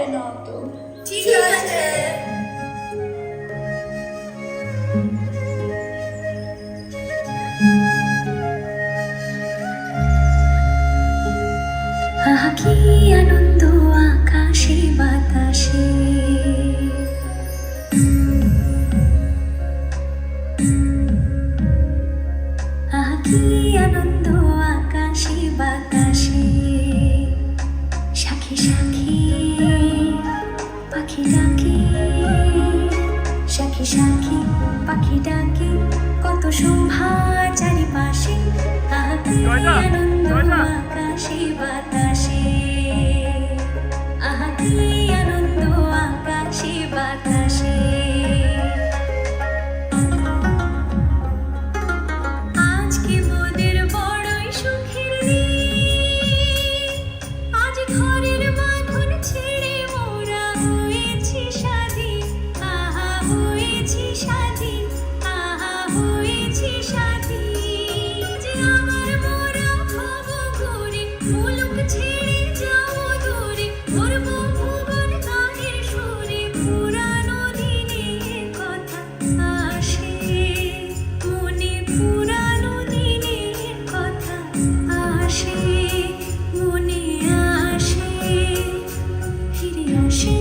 হবে না তো। ঠিক আছে। আহা কি আনন্দ আকাশে বাতাসে, আহা কি আনন্দ আকাশে বাতাসে, সাখী সাখী পাখি ডাকে, সাখী সাখী পাখি ডাকে, কত শোভা চারিপাশে, আহা কি আনন্দ আকাশে বাতাসে, আহা কি আনন্দ আকাশে বাতাসে। আজকে মোদের বড়ই সুখের দিন, আজ ঘরের বাঁধন ছেড়ে মোরা হয়েছি স্বাধীন, আহা হয়েছি স্বাধীন, আহা হয়েছি স্বাধীন। যে আমার মোরা হব ঘুরে, মুলুক ছেড়ে যাবো দূরে, ধরবো ভুবন গানের সুরে, পুরানো দিনের কথা আসে মনে, পুরানো দিনের কথা আসে মনে, আসে ফিরে আসে।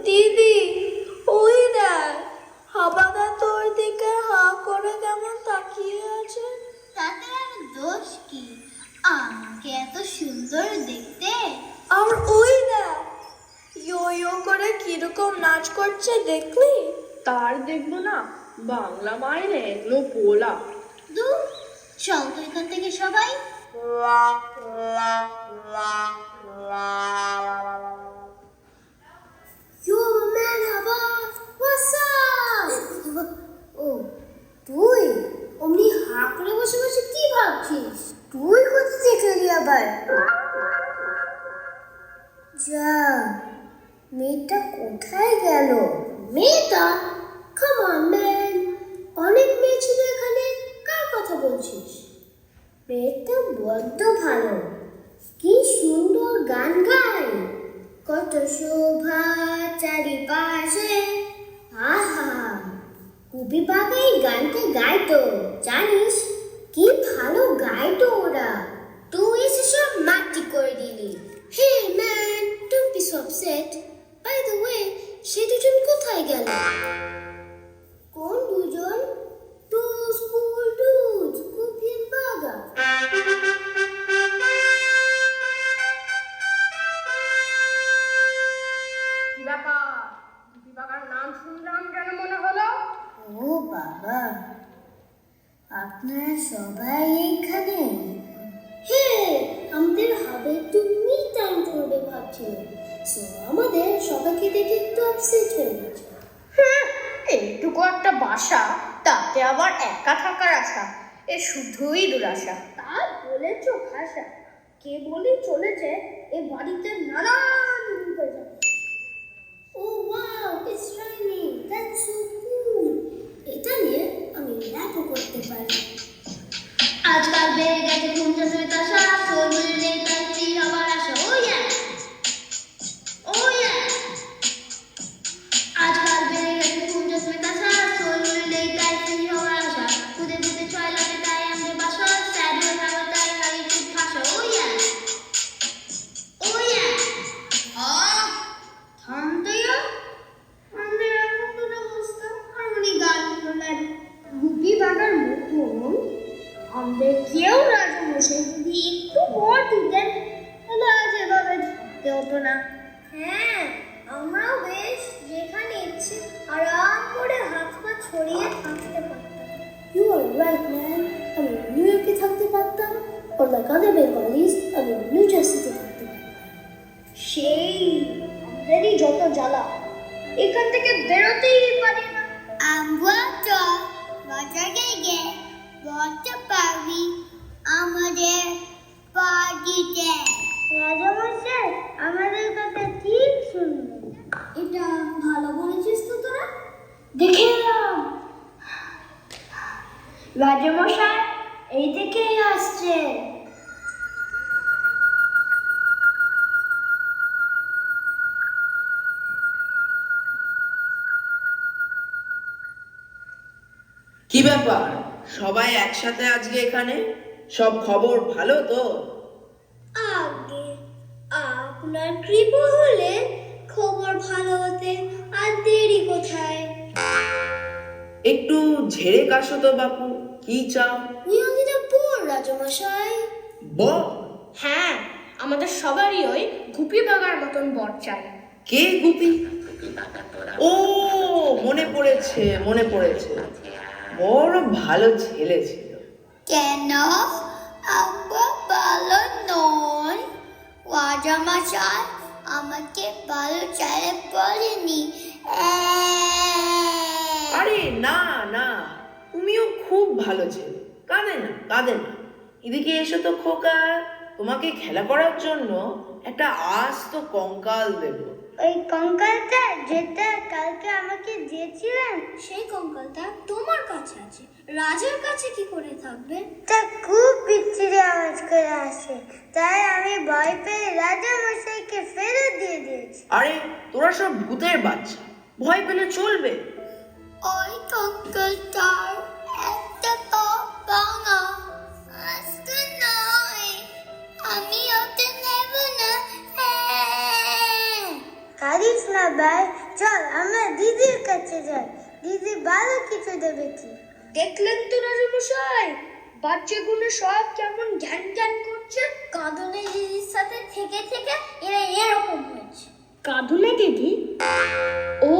দিদি, ওই দেখ, হাবাদা তোর দিকে হা করে কেমন তাকিয়ে আছে। তাতে আর দোষ কি? আমাকে এত সুন্দর দেখতে। আর ওই দেখ, ইয়ো ইয়ো করে কিরকম নাচ করছে দেখলি? তার দেখবো না, বাংলা মাইনে এগুলো পোলা। দূর, চল তো এখান থেকে সবাই। Yo, merhaba, what's up? ও তুই অমনি হা করে বসে বসে কি ভাবছিস? তুই কোথা থেকে এলি আবার? যা, মেয়েটা কোথায় গেল? মেয়েটা? কাম অন ম্যান, অনেক মেয়ে ছিল এখানে, কার কথা বলছিস? মেয়েটা বড্ড ভালো, কি সুন্দর গান গায়, কত শোভা চারিপাশে, আহা কুপি পাকা এই গানটা গাইতো, জানিস কি ভালো গাইতো ওরা। তুই এসে সব মাটি করে দিলি। Hey man, don't be so upset. By the way, সে দুজন কোথায় গেল? কোন দুজন? Those cool dudes, কুপি পাকা। কি ব্যাপার, দীপিকার নাম শুনলাম কেন মনে হলো? ও বাবা, আপনারা সবাই এখানে? হ্যাঁ, আমাদের হবে একটু মি টাইম করবে ভাবছিলাম, সো আমাদের সবাইকে দেখে একটু আপসেট হয়ে গেছে। এইটুকু একটা বাসা, তাতে আবার একা থাকার আশা, এ শুধুই দুরাশা। তা বলেছো ভাষা, কে বলি চলেছে এ বাড়িতে নানান বিপর্যয়। Oh wow, it's raining, that's so cool. এটা নিয়ে আমি র্যাপও করতে পারি। আজকাল বেড়ে গেছে ঘুমটা সৈতা সারা, ফোন মিললে তাই ফ্রি হবার আশা। ও ইয়া, ও ইয়া। আজকাল বেড়ে গেছে ঘুমটা সৈতা সারা, ফোন মিললে তাই ফ্রি হবার আশা। খুদে খুদে ছয় লাগে তাই আমাদের বাসা, স্যাড হয়ে থাকো তাই খালি খুব ভাষা। ও ইয়া, ও ইয়া। থামতে গা, আমাদের এমন কোনো অবস্থা। আর উনি গান করলেন গুপি বাগার মতন। আমাদের কেউ রাজামশাই যদি একটু ভর দিতেন, তাহলে আজ এভাবে থাকতে হতো না। হ্যাঁ, আমরাও বেশ যেখানে ইচ্ছে আরাম করে হাত পা ছড়িয়ে থাকতে পারতাম। ইউ আর রাইট ম্যান, আমি নিউ ইয়র্কে থাকতে পারতাম, or like other Bengalis, আমি নিউ জার্সিতে থাকতে পারতাম। সেই আমাদেরই যত জ্বালা, এখান থেকে বেরোতেই পারি না। আমরা তো বাজারে গিয়ে বলতে পারবি আমাদের পার্টিতে। রাজামশাই আমাদের কথা ঠিক শুনবেন। এটা ভালো বলেছিস তো তোরা। দেখে এলাম রাজামশাই এই দিকেই আসছে। ব্যাপার, সবাই একসাথে আজকে এখানে? সব খবর ভালো তো? আগে আপনার কৃপা হলে খবর ভালো হতে আর দেরি কোথায়? একটু ঝেড়ে কাশো তো বাপু, কি চাও? নিয়মিত পড় রাজমশাই। বল। হ্যাঁ, আমাদের সবারই ওই গুপি বাগার মতন বর চাই। কে গুপি? ও, মনে পড়েছে মনে পড়েছে, বড় ভালো ছেলে ছিল। কেন আব্বা ভালো নয়? রাজামশাই আমাকে ভালো ছেলে বলেনি। আরে না না, তুমিও খুব ভালো ছেলে, কাঁদে না কাঁদে না। এদিকে এসো তো খোকা, তোমাকে খেলা করার জন্য একটা আস্ত কঙ্কাল দেব। ওই কঙ্কালটা যেটা কালকে আমাকে দিয়েছিলেন, সেই কঙ্কালটা তোমার কাছে আছে, রাজার কাছে কি করে থাকবে? তা খুব বিচ্ছিরি আওয়াজ করে আসে, তাই আমি ভয় পেয়ে রাজামশাইকে ফেরত দিয়ে দিয়েছি। আরে তোরা সব ভূতের বাচ্চা, ভয় পেলে চলবে? ওই কঙ্কালটার একটা পা ভাঙা, আস্ত নয়, আমি ওটা নেব না। কাঁদিস না ভাই, চল আমরা দিদির কাছে যাই, দিদি ভালো কিছু দেবে কি। দেখলেন তো রাজামশাই, বাচ্চাগুলো সব কেমন জ্ঞান জ্ঞান করছে। কাঁদনে দিদির সাথে থেকে থেকে এরা এরকম হয়েছে। কাঁদুনে দিদি? ও,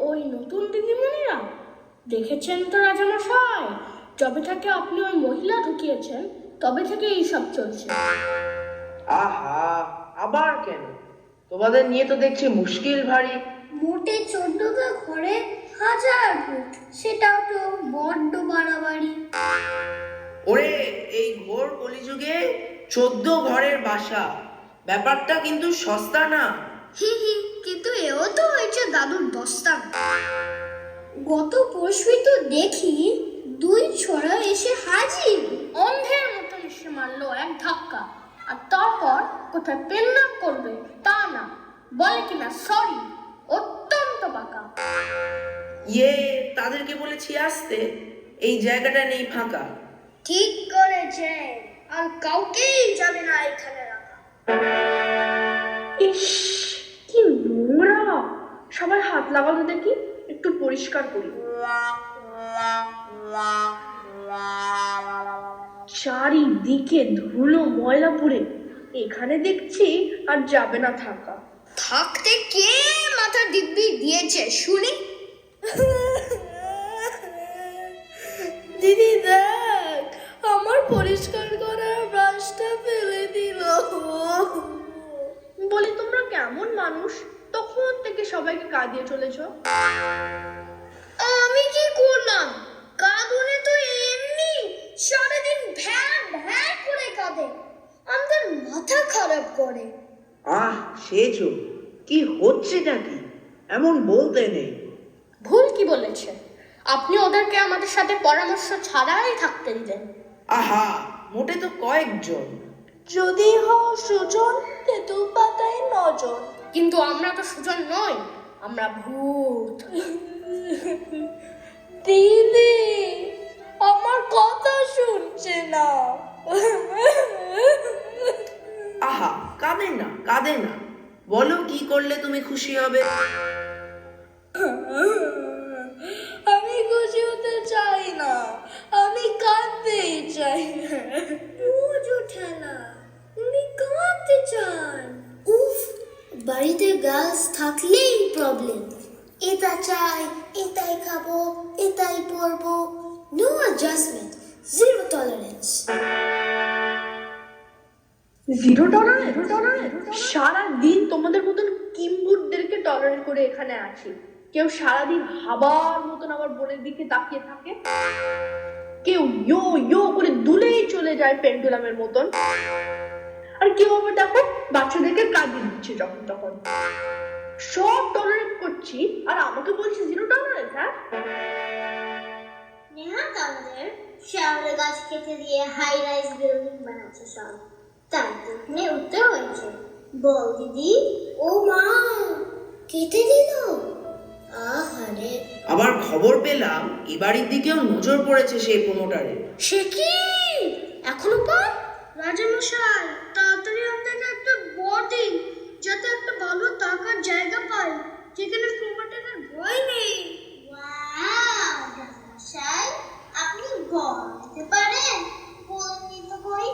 ওই নতুন দিদিমণিরা। দেখেছেন তো রাজামশাই, যবে থেকে আপনি ওই মহিলা ঢুকিয়েছেন তবে থেকে এইসব চলছে। আহা, আবার কেন? তোমাদের নিয়ে তো দেখছি মুশকিল ভারী। মোটে 14টা ঘরে 1000 ভূত, সেটাও তো বড্ড বাড়াবাড়ি। ওরে, এই ঘোর কলিযুগে 14 ঘরের বাসা, ব্যাপারটা কিন্তু সস্তা না। কিন্তু এও তো হয়েছে দাদুর দস্তা। গত পরশুই তো দেখি 2 ছোড়া এসে হাজির, অন্ধের মতন এসে মারলো এক ধাক্কা, আর তারপর কোথায় পেন্নাম করবে তা না, বলে কিনা সরি, অত্যন্ত বাঁকা। ইয়ে, তাদেরকে বলেছি আসতে, এই জায়গাটা নেই ফাঁকা। ঠিক করেছে, আর কাউকেই যাবে না এখানে রাখা। ইস, কি নোংরা! সবাই হাত লাগালো দেখি, একটু পরিষ্কার করি। চারিদিকে ধুলো ময়লা পড়ে, এখানে দেখছি আর যাবে না থাকা। থাকতে কে মাথা দিব্যি দিয়েছে শুনি? দিদি দেখ, আমার পরিষ্কার করার ব্রাশটা ফেলে দিল। বলি তোমরা কেমন মানুষ, তখন থেকে সবাইকে কাঁদিয়ে চলেছ। আমি কি করলাম? কাঁদুনে তো এমনি সারাদিন ভ্যাঁ ভ্যাঁ করে কাঁদে, আমাদের মাথা খারাপ করে। আহ সেছো, কি হচ্ছেটা কি? এমন বলতে নেই। ভুল কি বলেছে? আপনি ওদেরকে আমাদের সাথে পরামর্শ ছাড়াই থাকতে দিলেন। আহা, মোটে তো কয়েকজন। যদি হও সুজন, তেঁতুল পাতায় নজন। কিন্তু আমরা তো সুজন নই, আমরা ভূত। দিদি আমার কথা শুনছে না। আহা, কাঁদে না কাঁদে না, বলো কি করলে তুমি খুশি হবে? আমি খুশি হতে চাই না, আমি কাঁদতেই চাই। বুঝো ঠেলা, উনি কাঁদতে চান। উফ, বাড়িতে গাছ থাকলেই প্রবলেম। এটা চাই, এটাই খাবো, এটাই পরবো। No adjustment, zero tolerance. Zero tolerance? সারা দিন তোমাদের মতন কিম্বুটদেরকে টলারেট করে এখানে আছি। কেউ সারাদিন হাবার মতন আমার বোনের দিকে তাকিয়ে থাকে, কেউ ইয়ো ইয়ো করে দুলেই চলে যায় পেন্ডুলামের মতন, আর কেউ আবার দেখো বাচ্চাদেরকে কাঁদিয়ে দিচ্ছে যখন তখন। সব টলারেট করছি আর আমাকে বলছি জিরো টলারেন্স? হ্যাঁ, নেহাত আমাদের শেওড়া গাছ কেটে দিয়ে হাই রাইজ বিল্ডিং বানাচ্ছে সব, তাই তো এখানে উঠতে হয়েছে। বল দিদি। ও মা, কেটে দিল? আহা, আহারে, আবার খবর পেলাম এ বাড়ির দিকেও নজর পড়েছে সেই প্রমোটারের। সে কি এখনো পায়? রাজামশাই তাড়াতাড়ি আপনাকে একটা বর দিন, যাতে একটা ভালো থাকার জায়গা পাই, যেখানে প্রমোটারের ভয় নেই। ওয়াও, মশাই আপনি বল দিতে পারেন? বলনি তো কই।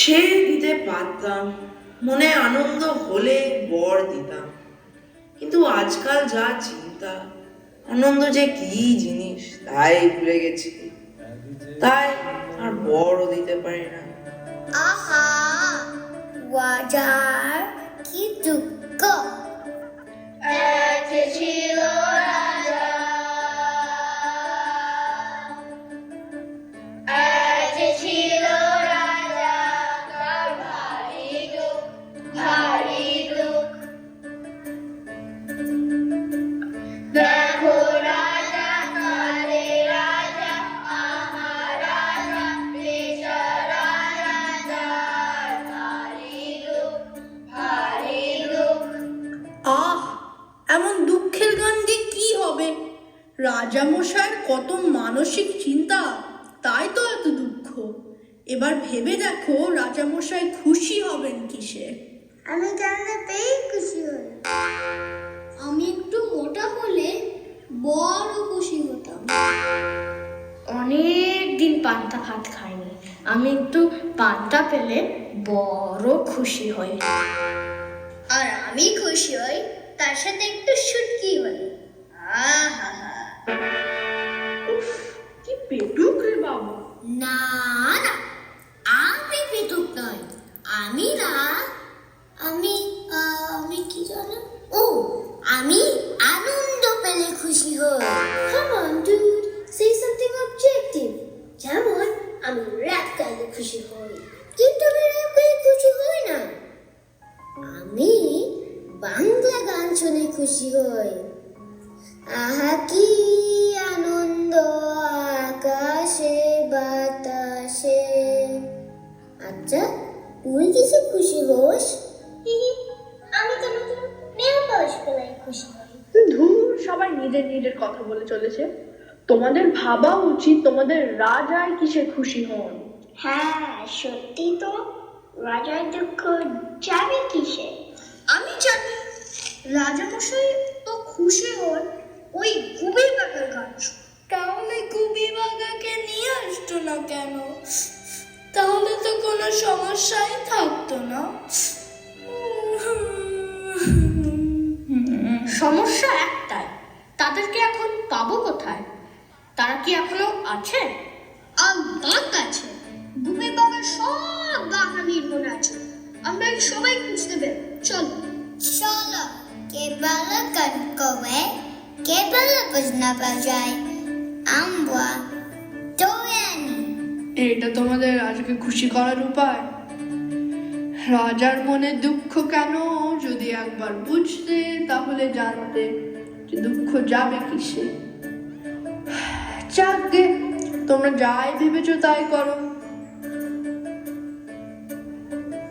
সে দিতে পারতাম, মনে আনন্দ হলে বর দিতাম, কিন্তু আজকাল যা চিন্তা, আনন্দ যে কি জিনিস তাই ভুলে গেছি, তাই আর বরও দিতে পারি না। আহা, রাজার কি দুঃখ। এক ছিল রাজা, এক ছিল রাজা, তার ভারী দুঃখ, ভারী দুঃখ। দেখো রাজা কালে রাজা, আহা রাজা বেচারা রাজার ভারী দুঃখ, ভারী দুঃখ। আহ, এমন দুঃখের গান দিয়ে কি হবে? রাজামশাইয়ের কত মানসিক চিন্তা, তাই তো এত দুঃখ। এবার ভেবে দেখো রাজামশাই খুশি হবেন কিসে। আমি জানলে পেয়ে খুশি হই। আমি একটু মোটা হলে বড় খুশি হতাম। অনেক দিন পান্তা ভাত খাইনি, আমি একটু পান্তা পেলে বড় খুশি হই। আর আমি খুশি হই তার সাথে একটু শুটকি হলে। আহা, উফ, কি পেটুক রে বাবু। না না, আমি পেটুক নয়, আমি না, আমি আমি কি জানো, ও আমি আনন্দ পেলে খুশি হই। Come on dude, say something objective. যেমন আমি র‍্যাপ গাইলে খুশি হই, কিন্তু আমি র‍্যাপ গাইলে খুশি হই না, আমি বাংলা গান শুনে খুশি হই। আহা কি আনন্দ আকাশে বাতাসে। আচ্ছা, তুই কিসে খুশি হোস? আমি তো নতুন নেল পলিশ পেলাই খুশি হই। ধুর, সবাই নিজের নিজের কথা বলে চলেছে। তোমাদের ভাবা উচিত তোমাদের রাজায় কিসে খুশি হন। হ্যাঁ সত্যি তো, রাজার দুঃখ যাবে কিসে? আমি জানি রাজামশাই তো খুশি হন ওই গুবি বাগার গান শুনে। তাহলে গুবি বাগাকে নিয়ে আসতো না কেন? তাহলে তো কোনো সমস্যাই থাকতো না। সমস্যা একটাই, তাদেরকে এখন পাবো কোথায়? তারা কি এখনো আছে? আর বাঘ আছে, গুবি বাগার সব বাগানির মনে আছে। আমরা সবাই খুঁজতে বের, চলো চলো, কেবল গান করে, কেবল বাজনা বাজায়, আমরা ধরে আনি। এটা তোমাদের রাজাকে খুশি করার উপায়? রাজার মনে দুঃখ কেন যদি একবার বুঝতে, তাহলে জানতে যে দুঃখ যাবে কিসে। যাক গে, তোমরা যাই ভেবেছো তাই করো,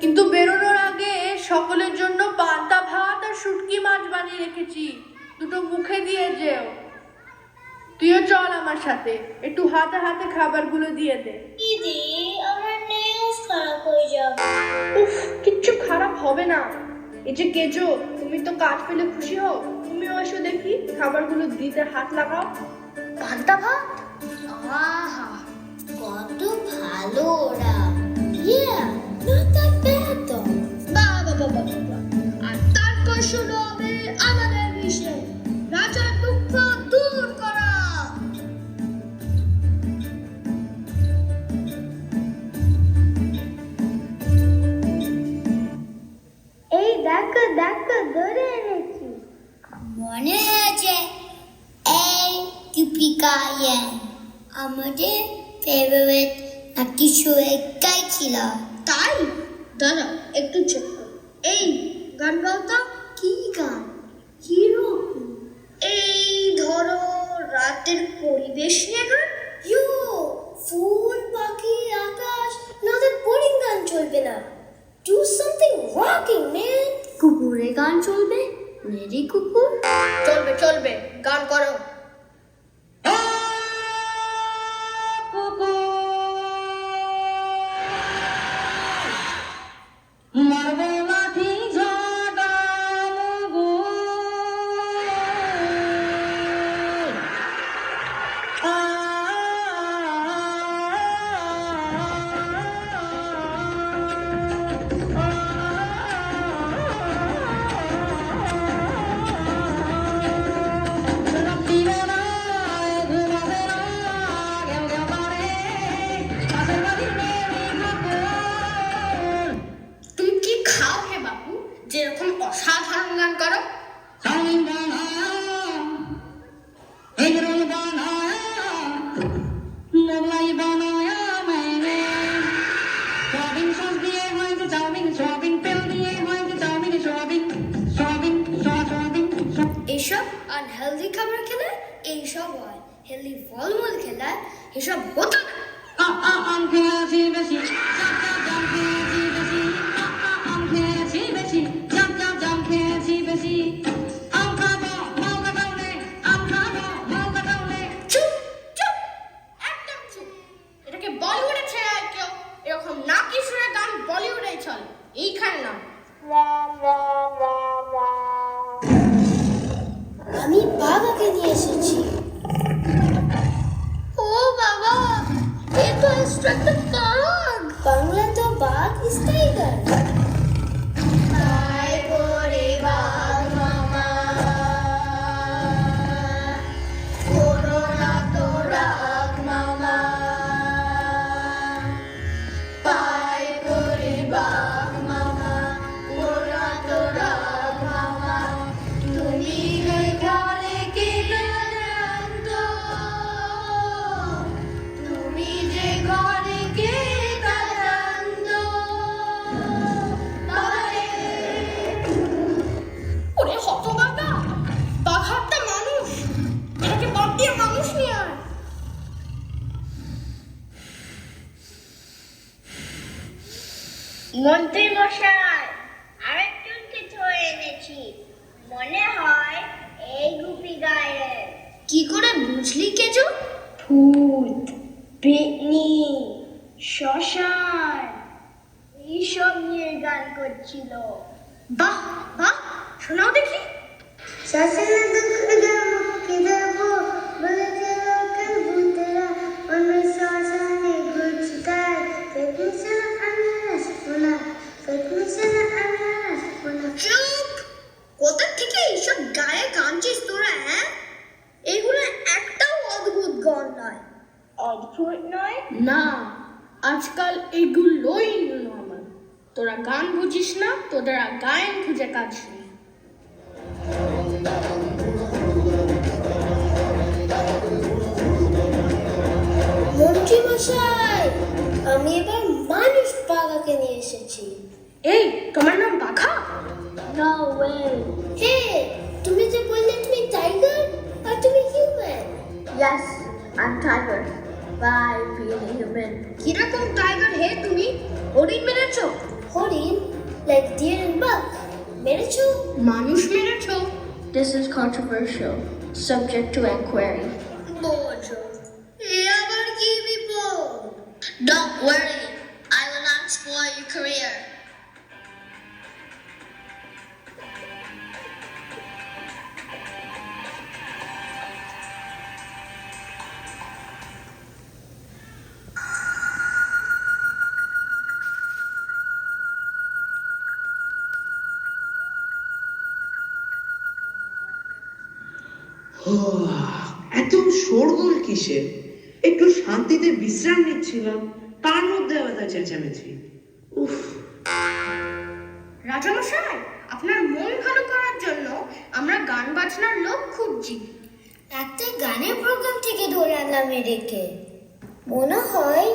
কিন্তু বেরোনোর আগে সকলের জন্য পান্তা ভাত আর শুটকি মাছ বানিয়ে রেখেছি, দুটো মুখে দিয়ে যেও। তুইও চল আমার সাথে, একটু হাতে হাতে খাবারগুলো দিয়ে দে। দিদি, আমার নেলস খারাপ হয়ে যাবে। উফ, কিচ্ছু খারাপ হবে না। এই যে কেজো, তুমি তো কাজ পেলে খুশি হও, তুমিও এসো দেখি, খাবারগুলো দিতে হাত লাগাও। পান্তা ভাত, আহা কত ভালো ওরা। Yeah, not that bad though. বাবা, আর তারপর শুরু হবে আমাদের মিশন, রাজার দুঃখ দূর করা। এই দেখো দেখো, ধরে এনেছি। মনে আছে এই টুপিকায় আমাদের ফেভারিট না কিছু একটাই ছিল। তাই দাদা একটু চেক কর, এই গান গাও তো। কি গান? কিরকম? এই ধরো রাতের পরিবেশ নিয়ে গান। ইউ, ফুল পাখি আকাশ, নাদের বোরিং গান চলবে না। Do something rocking, man. কুকুরের গান চলবে, মেরি কুকুর। চলবে চলবে, গান করো। তুমি কি খাও হে বাবু, যেরকম অসাধারণ গান করো? এইসব আনহেলদি খাবার খেলে এইসব হয়, হেলদি ফলমূল খেলে এসব হতো না। চুপ চুপ, একদম চুপ। এটাকে বলিউডে ছেড়ে আর কেউ এরকম নাকি সুরে গান বলিউডে চলে, এইখানে না। আমি বাবাকে নিয়ে এসেছি। ও বাবা, এ তো ইনস্ট্রাক্টর কাক। বাংলা তো বাঘ ইজ টাইগার। তাই করে বাঘ মামা, করো না তো রাগ মামা। তাই করে বাঘ মামা, করো না তো রাগ মামা। তুমি যে ঘরে কে জানত, তুমি যে ঘরে কে জানত। ওরে হতভাগা, বাঘ একটা মানুষ, এটাকে বাদ দিয়ে মানুষ নিয়ে আয়। মন্ত্রী মশাই, আরেকজনকে ধরে এনেছি, মনে হয় এই গুপি গায়ের। কি করে বুঝলি কেজো? ভূত, পেতনি, শ্মশান এইসব নিয়ে গান করছিল। বাহ বাহ, শোনাও দেখি। শাসনে দুঃখ দেব কি দেব বলেছে লোকের ভূতেরা, অন্য শ্মশানে ঘুরছি তাই ফেটমিছে না আমি আসবো না, ফেটমিছে না আমি আসবো না। চুপ! কোথা থেকে এইসব গায়ে গানছিস তোরা, হ্যাঁ? এগুলো একটাও অদ্ভুত গান নয়। অদ্ভুত নয় না, আজকাল এগুলোই নর্মাল। তোরা গান বুঝিস না, তোরা গায়ন খুঁজে কাজ নেই। মন্ত্রী মশাই, আমি এবার মানুষ বাঘাকে নিয়ে এসেছি। এই, তোমার নাম বাঘা? No way. হে, তুমি যে বললে তুমি টাইগার আর তুমি human. Yes, I'm tiger. By being a human. কিরকম টাইগার হে তুমি? হরিণ মেরেছো? হরিণ, লাইক ডিয়ার এন্ড বাঘ মেরেছো? মানুষ মেরেছো? This is controversial. Subject to inquiry. বোঝো, এ আবার কি বিপদ? Don't worry, I will not spoil your career. এত শোরগোল কিসের? একটু শান্তিতে বিশ্রাম নিচ্ছিলাম, তার মধ্যে আবার চেঁচামেচি। উফ! রাজামশাই, আপনার মন ভালো করার জন্য আমরা গান বাজনার লোক খুঁজছি। একটা গানের প্রোগ্রাম থেকে ধরে আনলাম এদেরকে। মনে হয়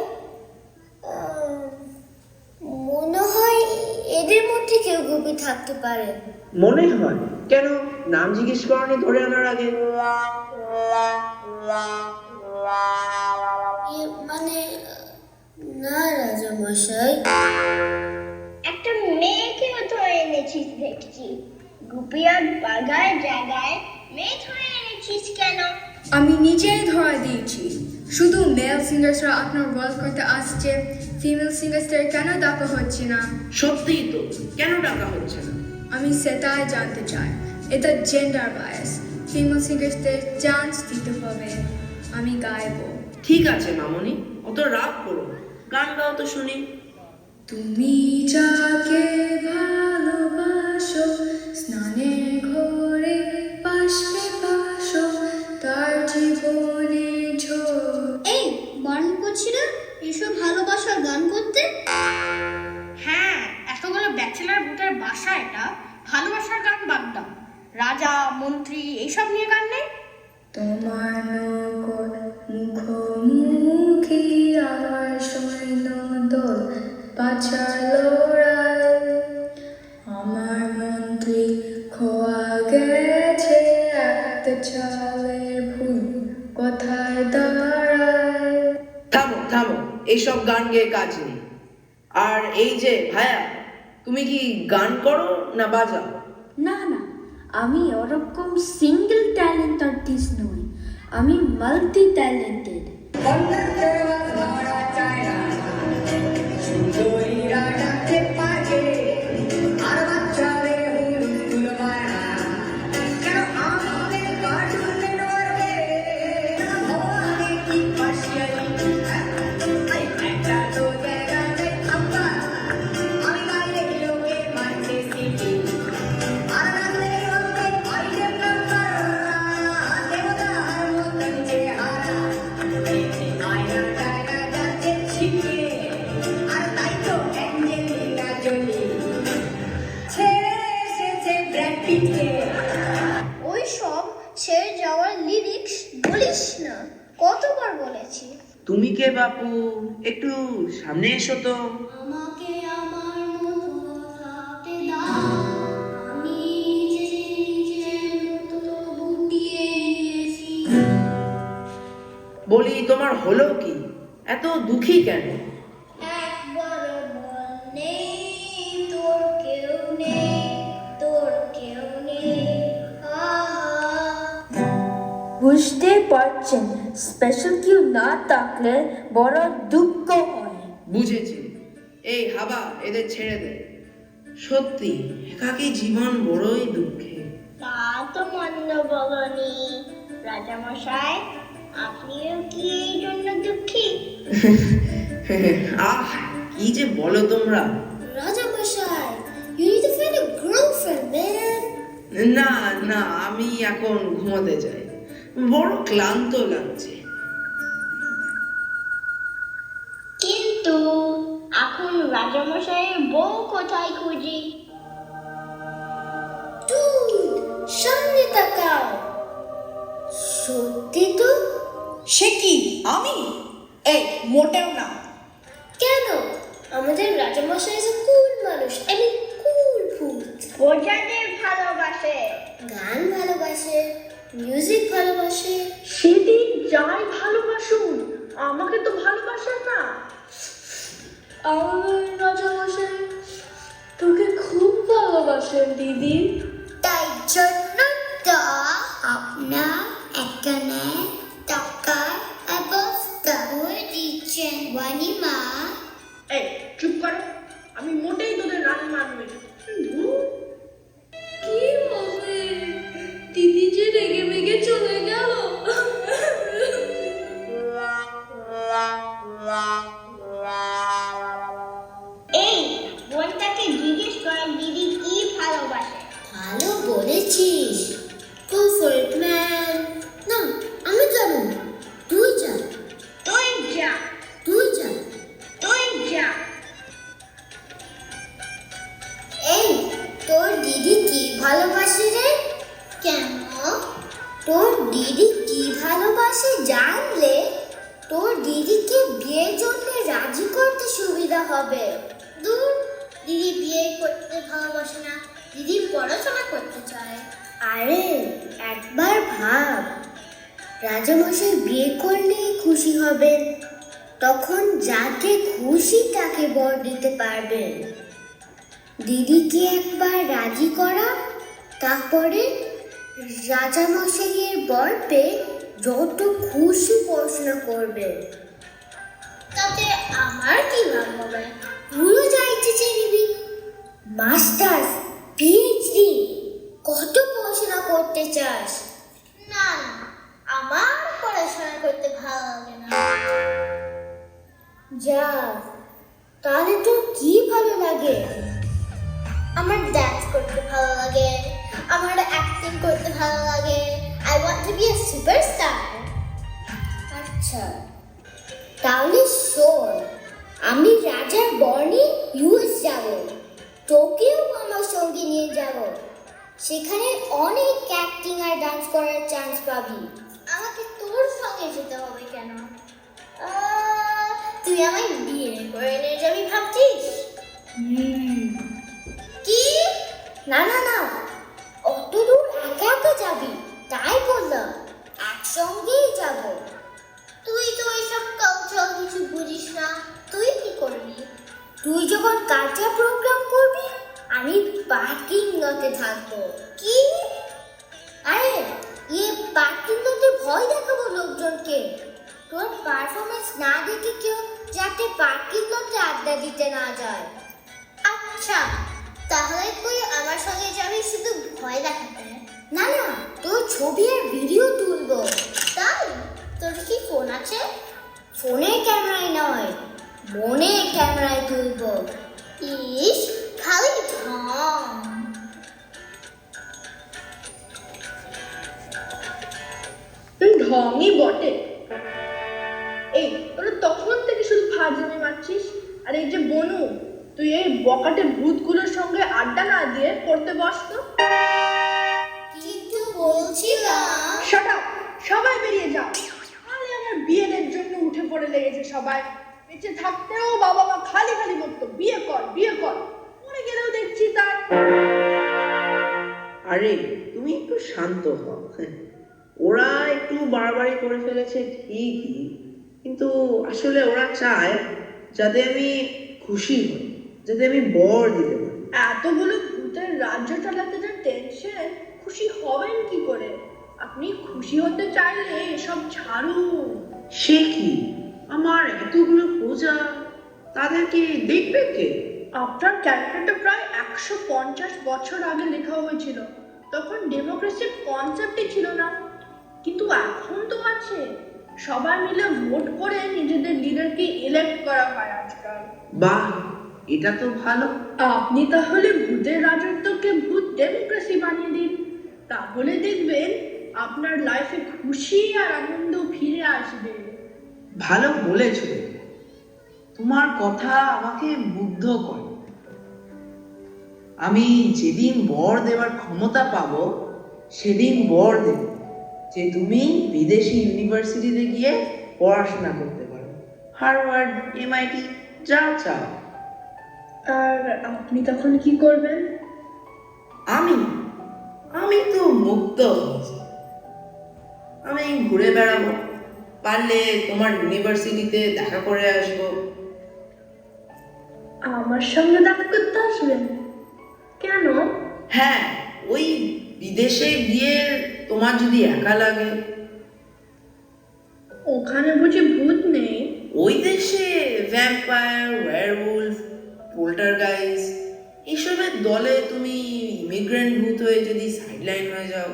এদের মধ্যে কেউ গুপি থাকতে পারে। মনে হয়? কেন, নাম জিজ্ঞেস করনি ধরে আনার আগে? মানে না রাজামশাই। একটা মেয়েকেও ধরে এনেছিস দেখছি। গুপি আর বাঘার জায়গায় মেয়ে ধরে এনেছিস। দিচ্ছিস কেন? আমি নিজেই ধরা দিয়েছি, শুধু মেল সিঙ্গার্সরা আপনার রোল করতে আসছে, ফিমেল সিঙ্গার্সদের কেন ডাকা হচ্ছে না? সত্যিই তো, কেন ডাকা হচ্ছে না? আমি সেটাই জানতে চাই। এটা জেন্ডার বায়াস। ফিমেল সিঙ্গার্সদের চান্স দিতে হবে। আমি গাইবো। ঠিক আছে মামনি, অত রাগ করো না। গান গাও তো শুনি। তুমি যাকে ভালোবাসো, স্নানের ঘরে পাশে পাশো, তার জীবনে এই বারণ করছি না এসব ভালোবাসার গান করতে। হ্যাঁ, এতগুলো ব্যাচেলার ভোটার বাসা, এটা ভালোবাসার গান বাদ দাও। রাজা মন্ত্রী এইসব নিয়ে গান নেই। তোমার নগর মুখোমুখি আর সৈন্য দল পাছার লড়াই, আমার মন্ত্রী খোয়া গেছে একটা চালের ভুল কথায় দাঁড়ায়। থামো থামো, এইসব গান গেয়ে কাজ নেই। আর এই যে ভাইয়া, তুমি কি গান করো না বাজাও? না না, আমি ওরকম সিঙ্গেল ট্যালেন্ট আর্টিস্ট নই, আমি মাল্টি ট্যালেন্টেড। ওই সব ছেড়ে যাওয়ার লিরিক্স বলিস না, কতবার বলেছি। তুমি কে বাপু, একটু সামনে এসো তো। আমাকে আমার মতো থাকতে দাও, আমি নিজের মতো গুটিয়ে নিয়েছি। বলি তোমার হলো কি, এত দুঃখী কেন? একবার বল নেই তোর কেউ নেই, তোর কেউ নেই, বুঝতে পারছেন, স্পেশাল কেউ না থাকলে বড় দুঃখ হয়। বুঝেছি। এই হাবা, এদের ছেড়ে দে। সত্যি একাকী জীবন বড়ই দুঃখে। তা তো মন্দ বলনি রাজামশাই, আপনিও কি এই জন্য দুঃখী? আহ, কি যে বলো তোমরা। রাজামশাই, you need to find a girlfriend, man. না না, আমি এখন ঘুমোতে যাই, বড় ক্লান্ত লাগছে। কিন্তু এখন রাজামশাইয়ের বউ কোথায় খুঁজি? Dude, সামনে তাকাও। সত্যি তো? সে কি আমি? এই মোটেও না। কেন? আমাদের রাজামশাই is a cool মানুষ, I mean cool ভূত। প্রজাদের ভালোবাসে, গান ভালোবাসে, মিউজিক ভালোবাসে। সেদিন যাই ভালোবাসুন, আমাকে তো ভালোবাসেন না। আমার রাজামশাই তোকে খুব ভালোবাসেন দিদি। তাই জন্য তো আপনার এখানে টাকার ব্যবস্থা করে দিচ্ছেন ওয়ানিমা। এই চুপ করো, আমি মোটেই তোদের রান মানবে না। কি হবে? দিদি যে রেগে মেগে চলে গেল। এই বোনটাকে জিজ্ঞেস করেন দিদি কি ভালোবাসে। ভালো বলেছিস। Go for it, man. না, আমি যাবো না। তুই যা, তুই যা, তুই যা। তুই যা। এই, তোর দিদি কি ভালোবাসে রে? কেন? তোর দিদি কি ভালোবাসে জানলে তোর দিদিকে বিয়ের জন্য রাজি করতে সুবিধা হবে। দূর, দিদি বিয়ে করতে ভালোবাসে না, দিদি পড়াশোনা করতে চায়। আরে একবার ভাব, রাজামশাই বিয়ে করলেই খুশি হবেন, তখন যাকে খুশি তাকে বর দিতে পারবেন। দিদিকে একবার রাজি করা, তারপরে রাজামশাইয়ের বর পেয়ে যত খুশি পড়াশোনা করবে। তাতে আমার কি লাভ হবে? তুইও যা ইচ্ছে চেয়ে নিবি, মাস্টার্স, পিএইচডি, কত পড়াশোনা করতে চাস? না না, আমার পড়াশোনা করতে ভালো লাগে না। যা, তাহলে তোর কি ভালো লাগে? আমার ডান্স করতে ভালো লাগে, আমার অ্যাক্টিং করতে ভালো লাগে। I want to be a superstar. আচ্ছা, তাহলে শোন, আমি রাজার বর্ণে ইউএস যাব, তোকেও আমার সঙ্গে নিয়ে যাব। সেখানে অনেক অ্যাক্টিং আর ডান্স করার চান্স পাবি। আমাকে তোর সঙ্গে যেতে হবে কেন? তুই আমায় বিয়ে করে নিয়ে যাবি ভাবছিস? কি? না না না, অত দূর একা একা যাবি, তাই বললাম, একসঙ্গেই যাব। তুই তো এসব কালচার কিছু বুঝিস না, তুই কি করবি? তুই যখন কালচার প্রোগ্রাম করবি, আমি পার্কিং লটে থাকবো। কি? আরে পার্কিং লটে ভয় দেখাবো লোকজনকে, তোর পারফরমেন্স না দেখে কেউ যাতে পার্কিং লটে আড্ডা দিতে না যায়। আচ্ছা, তাহলে তুই আমার সঙ্গে যাবি শুধু ভয় দেখাতে? না না, তোর ছবি আর ভিডিও তুলবো। তাই? তোর কি ফোন আছে? ফোনের ক্যামেরায় নয়, মনের ক্যামেরায় তুলবো। ইস, খালি ঢং। তুই ঢংই বটে। এই তোরা তখন থেকে শুধু ফাজলামি মারছিস। আর এই যে বনু, তুই এই বকাটে ভূতগুলোর সঙ্গে আড্ডা না দিয়ে পড়তে বস তো। কিন্তু বলছিলাম, শাট আপ, সবাই বেরিয়ে যাও। খালি আমার বিয়ের জন্য উঠে পড়ে লেগেছে সবাই। বেঁচে থাকতেও বাবা মা খালি খালি বলতো বিয়ে কর বিয়ে কর, মরে গেলেও দেখছি তাই। আরে তুমি একটু শান্ত হও। ওরা একটু বাড়াবাড়ি করে ফেলেছে ঠিকই, কিন্তু আসলে ওরা চায় যাতে আমি খুশি হই, যাতে আমি বর দিতে পারি। এতগুলো ভূতের রাজ্য চালাতে যা টেনশন, খুশি হবেন কি করে? আপনি খুশি হতে চাইলে এসব ছাড়ুন। সে কি, আমার এতগুলো পূজা, তাদেরকে দেখবে কে? আপনার ক্যারেক্টারটা প্রায় 150 বছর আগে লেখা হয়েছিল, তখন ডেমোক্রেসির কনসেপ্টই ছিল না, কিন্তু এখন তো আছে। সবাই মিলে ভোট করে নিজেদের লিডারকে ইলেক্ট করা হয় আজকাল। বাহ, এটা তো ভালো। আপনি তাহলে ভূতের রাজত্বকে ভূত ডেমোক্রেসি বানিয়ে দিন, তাহলে দেখবেন আপনার লাইফে খুশি আর আনন্দ ফিরে আসবে। ভালো বলেছ, তোমার কথা আমাকে মুগ্ধ করে। আমি যেদিন বর দেওয়ার ক্ষমতা পাবো, সেদিন বর দেব যে তুমি বিদেশি ইউনিভার্সিটিতে গিয়ে পড়াশোনা করতে পারো, হার্ভার্ড, এমআইটি, যা চাও। আর আপনি তখন কি করবেন? আমি আমি তো মুক্ত হয়েছি। আমি ঘুরে বেড়াবো, পারলে তোমার ইউনিভার্সিটিতে দেখা করে আসবো। আমার সঙ্গে দেখা করতে আসবেন? কেন? হ্যাঁ, ওই বিদেশে গিয়ে তোমার যদি একা লাগে। ওখানে বুঝি ভূত নেই? ওই দেশে ভ্যাম্পায়ার, ওয়্যারউলফ, পোল্টারগাইস্ট এসবের দলে তুমি ইমিগ্রেন্ট ভূত হয়ে যদি সাইডলাইন হয়ে যাও।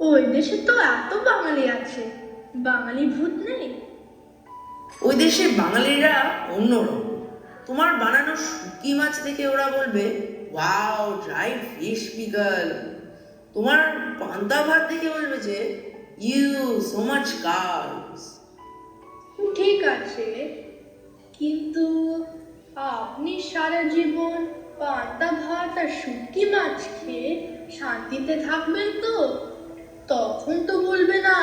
ওই দেশে তো এত বাঙালি আছে, বাঙালি ভূত নেই? ওই দেশে বাঙালিরা অন্যরকম। তোমার বানানো শুটকি মাছ দেখে ওরা বলবে ওয়াও, ড্রাইড ফিশ পিকল। তোমার পান্তা ভাত দেখে বলবে যে ইউ সো মাচ কার্বস। ঠিক আছে, কিন্তু আপনি সারা জীবন পান্তা ভাত আর শুটকি মাছ খেয়ে শান্তিতে থাকবেন তো? তখন তো বলবে না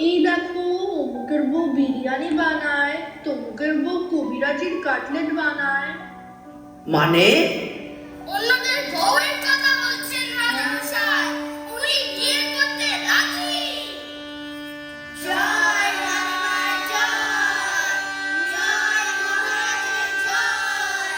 এই দেখো অমুকের বউ বিরিয়ানি বানায়, তমুকের বউ কবিরাজির কাটলেট বানায়। মানে অন্যদের বউয়ের কথা বলছেন রাজামশাই, উনি বিয়ে করতে রাজি। জয় রানীমার জয়, জয় মহারাজের জয়।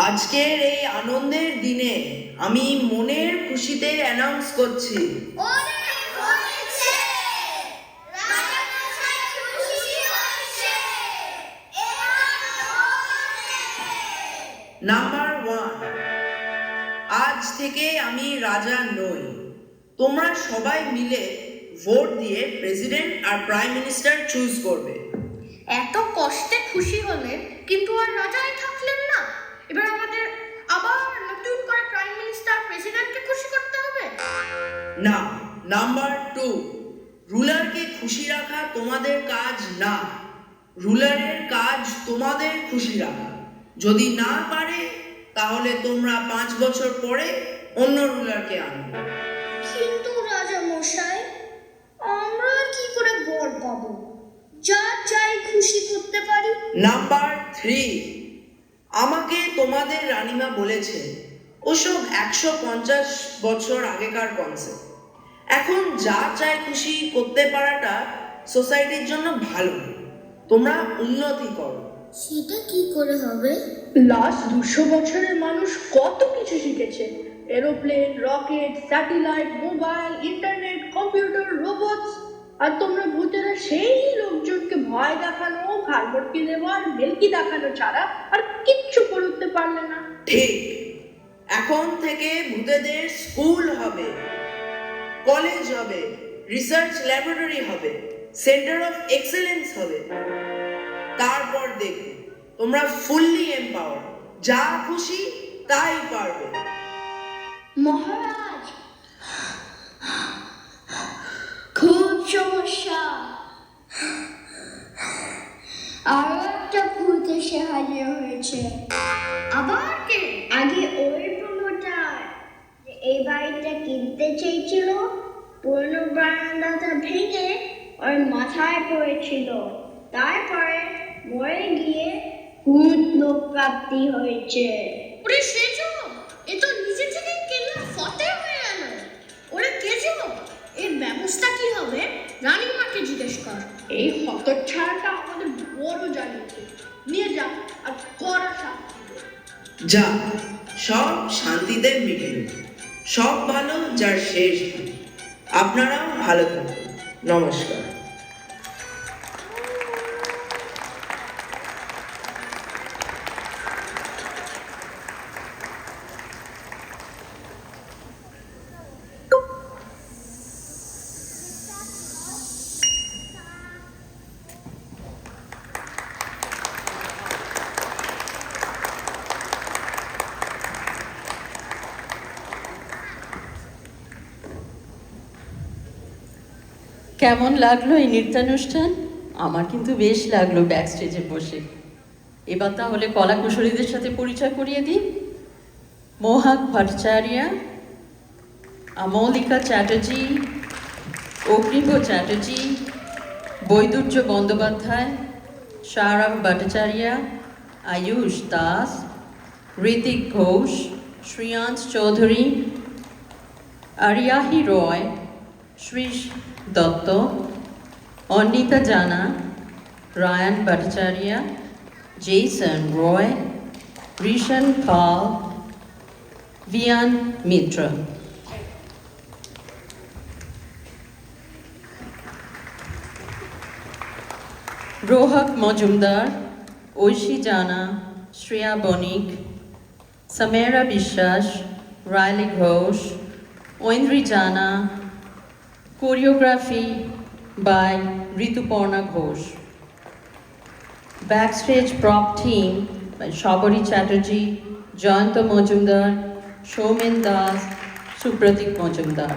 আজকের এই আনন্দের দিনে আমি মনের খুশিতে অ্যানাউন্স করছি নাম্বার 1, আজ থেকে আমি রাজা নই। তোমরা সবাই মিলে ভোট দিয়ে প্রেসিডেন্ট আর প্রাইম মিনিস্টার চুজ করবে। এত কষ্টে খুশি হলেন কিন্তু আর রাজাই থাকলেন না। এবার আমাদের আবার নতুন করে প্রাইম মিনিস্টার প্রেসিডেন্টকে খুশি করতে হবে। না, নাম্বার 2, রুলারকে খুশি রাখা তোমাদের কাজ না। রুলারের কাজ তোমাদের খুশি রাখা। যদি না পারে তাহলে তোমরা 5 বছর পরে অন্য রুলারকে আনবে। কিন্তু রাজা মশাই, আমরা কি করে বর পাবো? যা চাই খুশি করতে পারি। নাম্বার 3, আমাকে তোমাদের রানীমা বলেছে ওসব 150 বছর আগেকার কনসেপ্ট। এখন যা চাই খুশি করতে পারাটা সোসাইটির জন্য ভালো। তোমরা উন্নতি করো। সেটা কি করে হবে? লাস্ট 200 বছরের মানুষ কত কিছু শিখেছে। Aeroplane, rocket, satellite, mobile, internet, computer, robots. আর তোমরা ভূতেরা সেই লোকজনকে ভয় দেখানো, ঘাড় মটকে দেওয়া আর ভেলকি দেখানো ছাড়া আর কিচ্ছু করে উঠতে পারলে না। ঠিক, এখন থেকে ভূতেদের স্কুল হবে, কলেজ হবে, রিসার্চ ল্যাবরেটরি হবে, সেন্টার অফ এক্সেলেন্স হবে। তারপর দেখবে তোমরা ফুললি এম্পাওয়ার, যা খুশি তাই পারবে। মহারাজ, খুব সমস্যা। আরো একটা ভূত এসে হাজির হয়েছে। আবার কে? আগে ওই প্রমোটার এই বাড়িটা কিনতে চেয়েছিল, পুরনো বারান্দাটা ভেঙে ওর মাথায় পড়েছিল। তারপরে মরে গিয়ে ভূত লোক প্রাপ্তি হয়েছে। ওরে সেজো, এ তো নিজে থেকে কেল্লা ফতে হয়ে গেল। ওরে কেজো, এর ব্যবস্থা কি হবে? রানীমাকে জিজ্ঞেস কর। এই হতচ্ছাড়াটা আমাদের বড় জ্বালিয়েছে। নিয়ে যা আর কড়া শাস্তি দে। যা, সব শান্তিতে মিটে গেছে। সব ভালো যার শেষ ভালো। আপনারাও ভালো থাকুন। নমস্কার। কেমন লাগলো এই নৃত্যানুষ্ঠান? আমার কিন্তু বেশ লাগলো ব্যাক স্টেজে বসে। এবার তাহলে কলা কুশলীদের সাথে পরিচয় করিয়ে দিই। Mohawk Bhattacharya, আমলিকা Chatterjee, Agniv Chatterjee, বৈদুর্য Bandyopadhyay, সারাভ Bhattacharya, Ayush Das, Hrithik Ghosh, Shreyansh Chowdhury, আরিয়াহি Roy, Shrish Dutta, Anita Jana, Ryan Bhattacharya, Jason Roy, Rishan Pal, Vian Mitra. Rohak Majumdar, Oishi Jana, Shreya Bonik, Samera Bishwash, Riley Ghosh, Oindri Jana, choreography by Rituparna Ghosh. Backstage prop team by Shabari Chatterjee, Jayanta Majumdar, Shomen Das, Supratik Majumdar.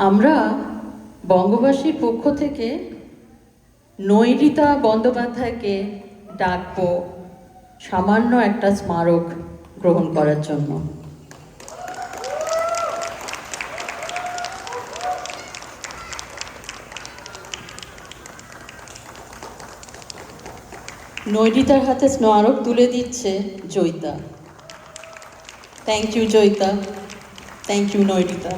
আমরা বঙ্গবাসীর পক্ষ থেকে নৈরিতা বন্দ্যোপাধ্যায়কে ডাকবো সামান্য একটা স্মারক গ্রহণ করার জন্য। নৈরিতার হাতে স্মারক তুলে দিচ্ছে Joyita. Thank you Joyita, thank you Nairita.